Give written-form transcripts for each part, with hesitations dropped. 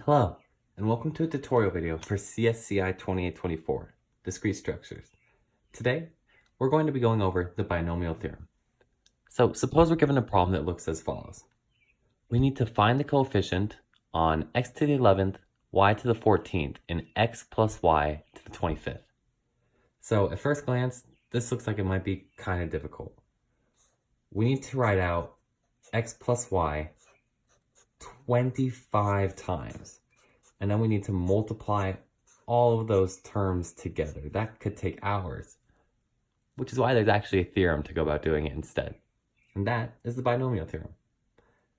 Hello, and welcome to a tutorial video for CSCI 2824, Discrete Structures. Today, we're going to be going over the binomial theorem. So suppose we're given a problem that looks as follows. We need to find the coefficient on x to the 11th, y to the 14th, and x plus y to the 25th. So at first glance, this looks like it might be kind of difficult. We need to write out x plus y 25 times. And then we need to multiply all of those terms together. That could take hours, which is why there's actually a theorem to go about doing it instead. And that is the binomial theorem.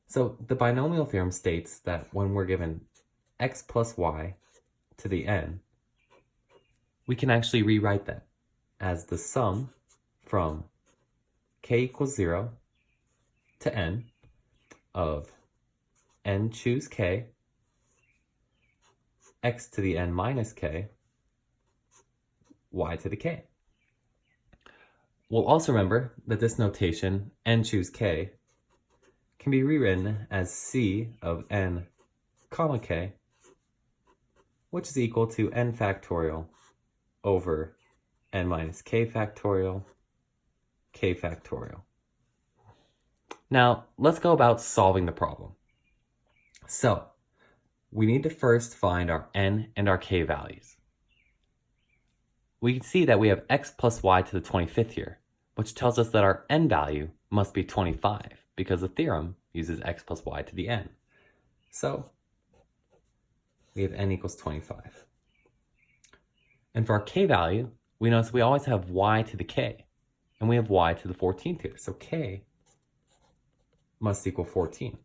So the binomial theorem states that when we're given x plus y to the n, we can actually rewrite that as the sum from k equals 0 to n of n choose k, x to the n minus k, y to the k. We'll also remember that this notation, n choose k, can be rewritten as c of n comma k, which is equal to n factorial over n minus k factorial, k factorial. Now, let's go about solving the problem. So, we need to first find our n and our k values. We can see that we have x plus y to the 25th here, which tells us that our n value must be 25 because the theorem uses x plus y to the n. So we have n equals 25. And for our k value, we notice we always have y to the k, and we have y to the 14th here. So k must equal 14.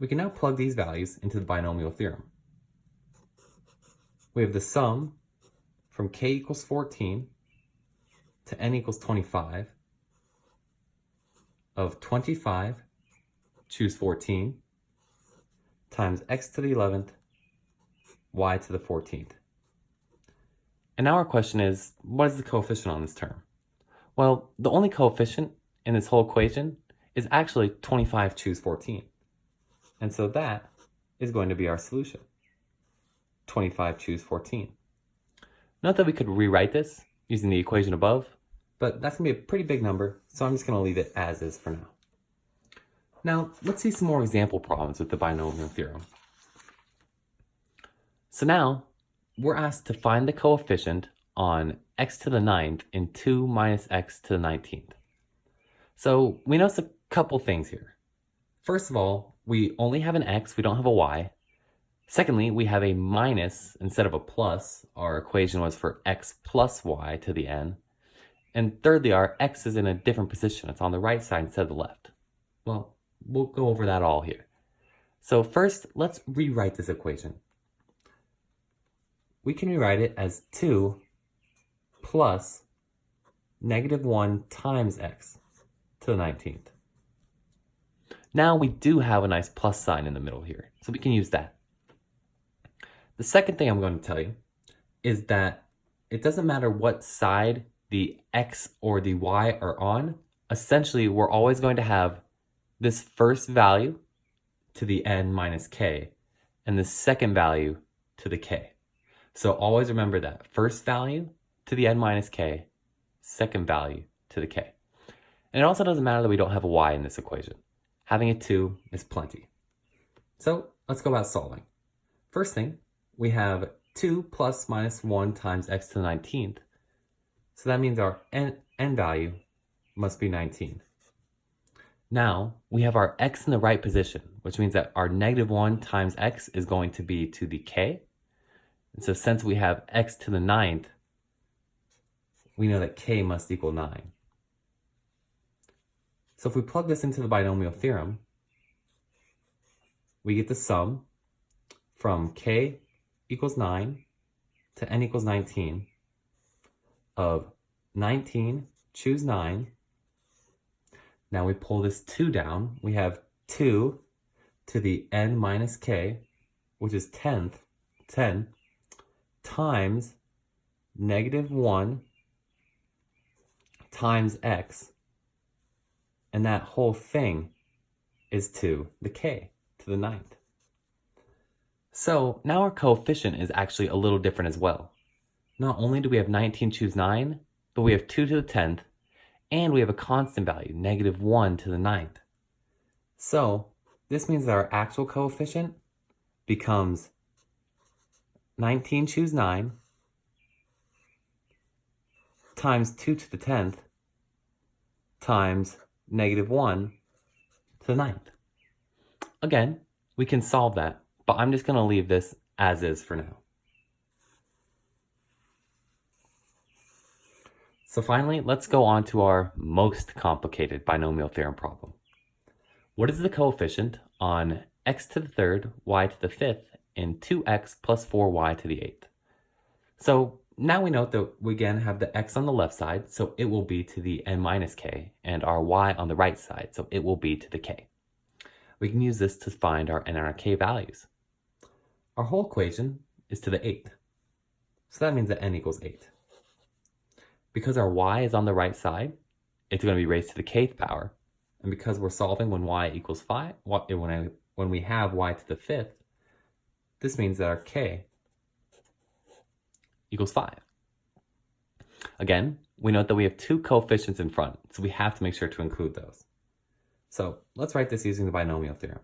We can now plug these values into the binomial theorem. We have the sum from k equals 14 to n equals 25 of 25, choose 14, times x to the 11th, y to the 14th. And now our question is, what is the coefficient on this term? Well, the only coefficient in this whole equation is actually 25 choose 14. And so that is going to be our solution. 25 choose 14. Note that we could rewrite this using the equation above, but that's going to be a pretty big number, so I'm just going to leave it as is for now. Now, let's see some more example problems with the binomial theorem. So now, we're asked to find the coefficient on x to the 9th in 2 minus x to the 19th. So we notice a couple things here. First of all, we only have an x, we don't have a y. Secondly, we have a minus instead of a plus. Our equation was for x plus y to the n. And thirdly, our x is in a different position. It's on the right side instead of the left. Well, we'll go over that all here. So first, let's rewrite this equation. We can rewrite it as 2 plus negative 1 times x to the 19th. Now we do have a nice plus sign in the middle here, so we can use that. The second thing I'm going to tell you is that it doesn't matter what side the x or the y are on. Essentially, we're always going to have this first value to the n minus k and the second value to the k. So always remember that. First value to the n minus k, second value to the k. And it also doesn't matter that we don't have a y in this equation. Having a 2 is plenty. So let's go about solving. First thing, we have 2 plus minus 1 times x to the 19th. So that means our n value must be 19. Now, we have our x in the right position, which means that our negative 1 times x is going to be to the k. And so since we have x to the 9th, we know that k must equal 9. So if we plug this into the binomial theorem, we get the sum from k equals 9 to n equals 19 of 19, choose 9. Now we pull this 2 down. We have 2 to the n minus k, which is 10 times negative 1 times x, and that whole thing is to the k, to the 9th. So now our coefficient is actually a little different as well. Not only do we have 19 choose 9, but we have 2 to the 10th, and we have a constant value, negative 1 to the 9th. So this means that our actual coefficient becomes 19 choose 9 times 2 to the 10th times negative 1 to the 9th. Again, we can solve that, but I'm just going to leave this as is for now. So finally, let's go on to our most complicated binomial theorem problem. What is the coefficient on x to the third, y to the fifth, and 2x plus 4y to the 8th? So now we note that we again have the x on the left side, so it will be to the n minus k, and our y on the right side, so it will be to the k. We can use this to find our n and our k values. Our whole equation is to the 8th, so that means that n equals 8. Because our y is on the right side, it's going to be raised to the kth power, and because we're solving when y equals 5, when we have y to the 5th, this means that our k equals 5. Again, we note that we have two coefficients in front, so we have to make sure to include those. So let's write this using the binomial theorem.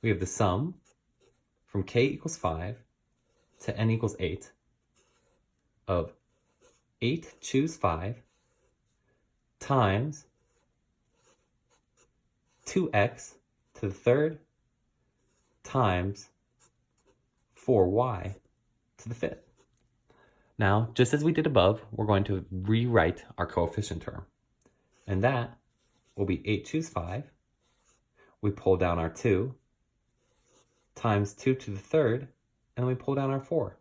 We have the sum from k equals 5 to n equals 8 of 8 choose 5 times 2x to the third times 4y to the fifth. Now, just as we did above, we're going to rewrite our coefficient term. And that will be 8 choose 5. We pull down our 2 times 2 to the third, and we pull down our 4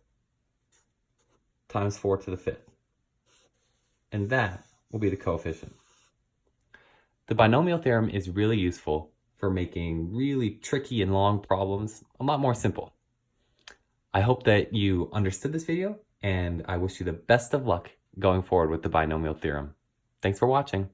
times 4 to the fifth. And that will be the coefficient. The binomial theorem is really useful for making really tricky and long problems a lot more simple. I hope that you understood this video, and I wish you the best of luck going forward with the binomial theorem. Thanks for watching.